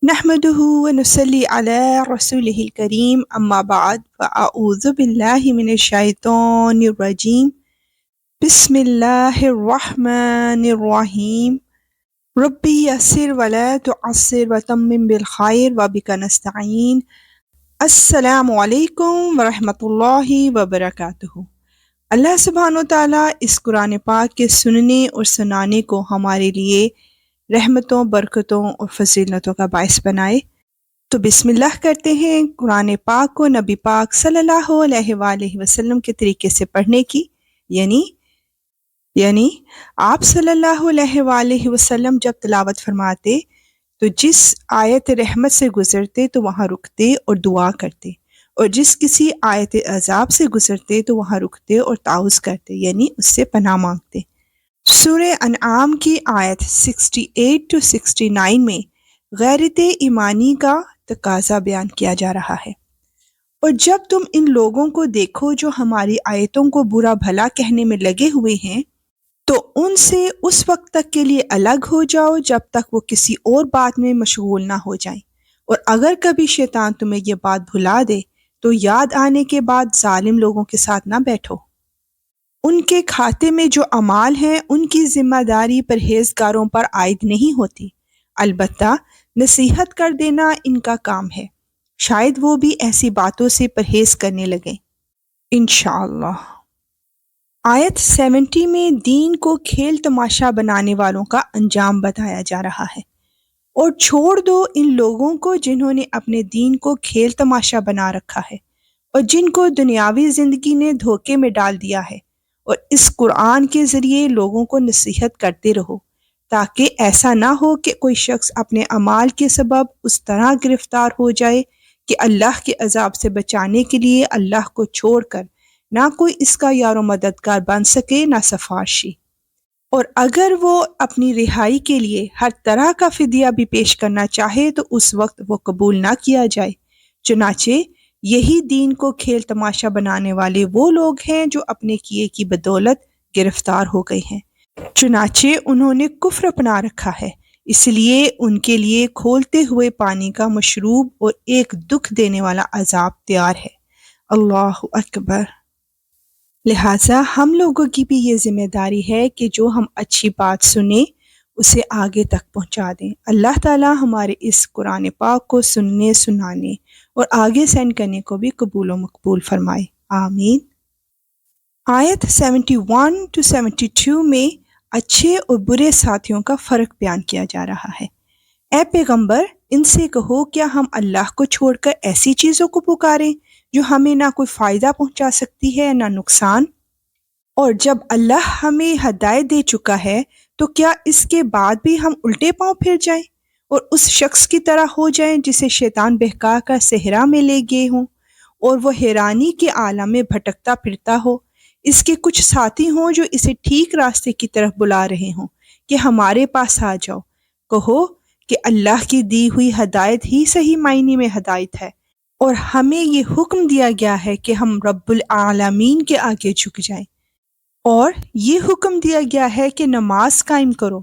نحمده ونصلي على رسوله الكريم أما بعد فأعوذ بالله من الشيطان الرجيم بسم الله الرحمن الرحيم ربي يسر ولا تعسر وتمم بالخير وبك نستعين السلام علیکم ورحمۃ اللہ وبرکاتہ۔ اللہ سبحانہ و تعالیٰ اس قرآن پاک کے سننے اور سنانے کو ہمارے لیے رحمتوں، برکتوں اور فضیلتوں کا باعث بنائے۔ تو بسم اللہ کرتے ہیں قرآن پاک کو نبی پاک صلی اللہ علیہ وآلہ وسلم کے طریقے سے پڑھنے کی، یعنی آپ صلی اللہ علیہ وآلہ وسلم جب تلاوت فرماتے تو جس آیت رحمت سے گزرتے تو وہاں رکتے اور دعا کرتے، اور جس کسی آیت عذاب سے گزرتے تو وہاں رکتے اور تعوذ کرتے، یعنی اس سے پناہ مانگتے۔ سورہ انعام کی آیت 68 to 69 میں غیرت ایمانی کا تقاضا بیان کیا جا رہا ہے۔ اور جب تم ان لوگوں کو دیکھو جو ہماری آیتوں کو برا بھلا کہنے میں لگے ہوئے ہیں تو ان سے اس وقت تک کے لیے الگ ہو جاؤ جب تک وہ کسی اور بات میں مشغول نہ ہو جائیں، اور اگر کبھی شیطان تمہیں یہ بات بھلا دے تو یاد آنے کے بعد ظالم لوگوں کے ساتھ نہ بیٹھو۔ ان کے کھاتے میں جو اعمال ہیں ان کی ذمہ داری پرہیزگاروں پر عائد نہیں ہوتی، البتہ نصیحت کر دینا ان کا کام ہے، شاید وہ بھی ایسی باتوں سے پرہیز کرنے لگیں انشاءاللہ۔ آیت 70 میں دین کو کھیل تماشا بنانے والوں کا انجام بتایا جا رہا ہے، اور چھوڑ دو ان لوگوں کو جنہوں نے اپنے دین کو کھیل تماشا بنا رکھا ہے اور جن کو دنیاوی زندگی نے دھوکے میں ڈال دیا ہے، اور اس قرآن کے ذریعے لوگوں کو نصیحت کرتے رہو تاکہ ایسا نہ ہو کہ کوئی شخص اپنے اعمال کے سبب اس طرح گرفتار ہو جائے کہ اللہ کے عذاب سے بچانے کے لیے اللہ کو چھوڑ کر نہ کوئی اس کا یار و مددگار بن سکے نہ سفارشی، اور اگر وہ اپنی رہائی کے لیے ہر طرح کا فدیہ بھی پیش کرنا چاہے تو اس وقت وہ قبول نہ کیا جائے۔ چنانچہ یہی دین کو کھیل تماشا بنانے والے وہ لوگ ہیں جو اپنے کیے کی بدولت گرفتار ہو گئے ہیں، چنانچہ انہوں نے کفر اپنا رکھا ہے، اس لیے ان کے لیے کھولتے ہوئے پانی کا مشروب اور ایک دکھ دینے والا عذاب تیار ہے۔ اللہ اکبر۔ لہٰذا ہم لوگوں کی بھی یہ ذمہ داری ہے کہ جو ہم اچھی بات سنیں اسے آگے تک پہنچا دیں۔ اللہ تعالیٰ ہمارے اس قرآن پاک کو سننے، سنانے اور آگے سینڈ کرنے کو بھی قبول و مقبول فرمائے، آمین۔ آیت 71 to 72 میں اچھے اور برے ساتھیوں کا فرق بیان کیا جا رہا ہے۔ اے پیغمبر، ان سے کہو کیا ہم اللہ کو چھوڑ کر ایسی چیزوں کو پکاریں جو ہمیں نہ کوئی فائدہ پہنچا سکتی ہے نہ نقصان؟ اور جب اللہ ہمیں ہدایت دے چکا ہے تو کیا اس کے بعد بھی ہم الٹے پاؤں پھر جائیں اور اس شخص کی طرح ہو جائیں جسے شیطان بہکا کر صحرا میں لے گئے ہوں اور وہ حیرانی کے عالم میں بھٹکتا پھرتا ہو، اس کے کچھ ساتھی ہوں جو اسے ٹھیک راستے کی طرف بلا رہے ہوں کہ ہمارے پاس آ جاؤ؟ کہو کہ اللہ کی دی ہوئی ہدایت ہی صحیح معنی میں ہدایت ہے، اور ہمیں یہ حکم دیا گیا ہے کہ ہم رب العالمین کے آگے جھک جائیں، اور یہ حکم دیا گیا ہے کہ نماز قائم کرو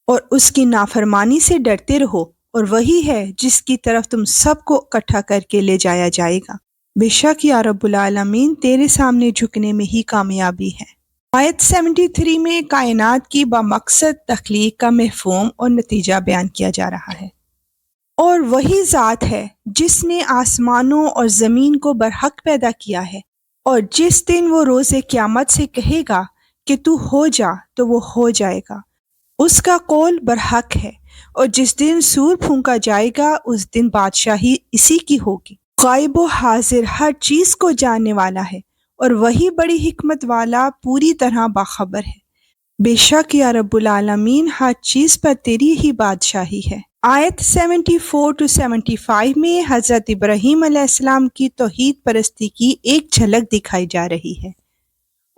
اور اس کی نافرمانی سے ڈرتے رہو، اور وہی ہے جس کی طرف تم سب کو اکٹھا کر کے لے جایا جائے گا۔ بے شک یا رب العالمین تیرے سامنے جھکنے میں ہی کامیابی ہے۔ آیت 73 میں کائنات کی بامقصد تخلیق کا مفہوم اور نتیجہ بیان کیا جا رہا ہے۔ اور وہی ذات ہے جس نے آسمانوں اور زمین کو برحق پیدا کیا ہے، اور جس دن وہ روز قیامت سے کہے گا کہ تو ہو جا تو وہ ہو جائے گا، اس کا قول برحق ہے، اور جس دن سور پھونکا جائے گا اس دن بادشاہی اسی کی ہوگی۔ غائب و حاضر ہر چیز کو جاننے والا ہے، اور وہی بڑی حکمت والا پوری طرح باخبر ہے۔ بے شک یا رب العالمین ہر چیز پر تیری ہی بادشاہی ہے۔ آیت 74 to 75 میں حضرت ابراہیم علیہ السلام کی توحید پرستی کی ایک جھلک دکھائی جا رہی ہے،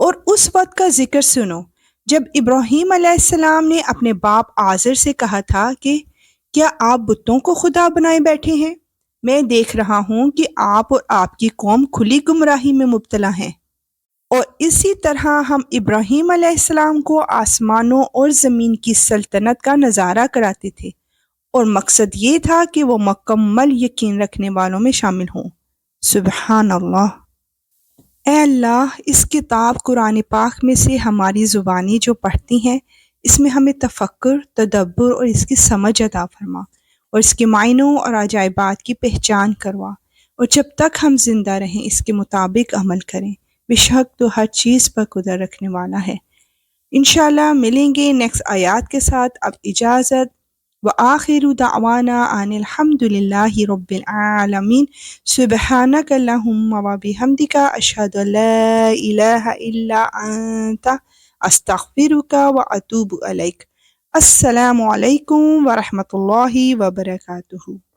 اور اس وقت کا ذکر سنو جب ابراہیم علیہ السلام نے اپنے باپ آزر سے کہا تھا کہ کیا آپ بتوں کو خدا بنائے بیٹھے ہیں؟ میں دیکھ رہا ہوں کہ آپ اور آپ کی قوم کھلی گمراہی میں مبتلا ہیں۔ اور اسی طرح ہم ابراہیم علیہ السلام کو آسمانوں اور زمین کی سلطنت کا نظارہ کراتے تھے، اور مقصد یہ تھا کہ وہ مکمل یقین رکھنے والوں میں شامل ہوں۔ سبحان اللہ۔ اے اللہ، اس کتاب قرآن پاک میں سے ہماری زبانی جو پڑھتی ہیں، اس میں ہمیں تفکر، تدبر اور اس کی سمجھ عطا فرما، اور اس کے معنوں اور عجائبات کی پہچان کروا، اور جب تک ہم زندہ رہیں اس کے مطابق عمل کریں۔ بے شک تو ہر چیز پر قدرت رکھنے والا ہے۔ انشاءاللہ ملیں گے نیکسٹ آیات کے ساتھ۔ اب اجازت۔ وآخر دعوانا ان الحمد للہ رب العالمین۔ سبحانک اللہم وبحمدک، اشہد ان لا الہ الا انت، استغفرک واتوب الیک۔ السلام علیکم ورحمۃ اللہ وبرکاتہ۔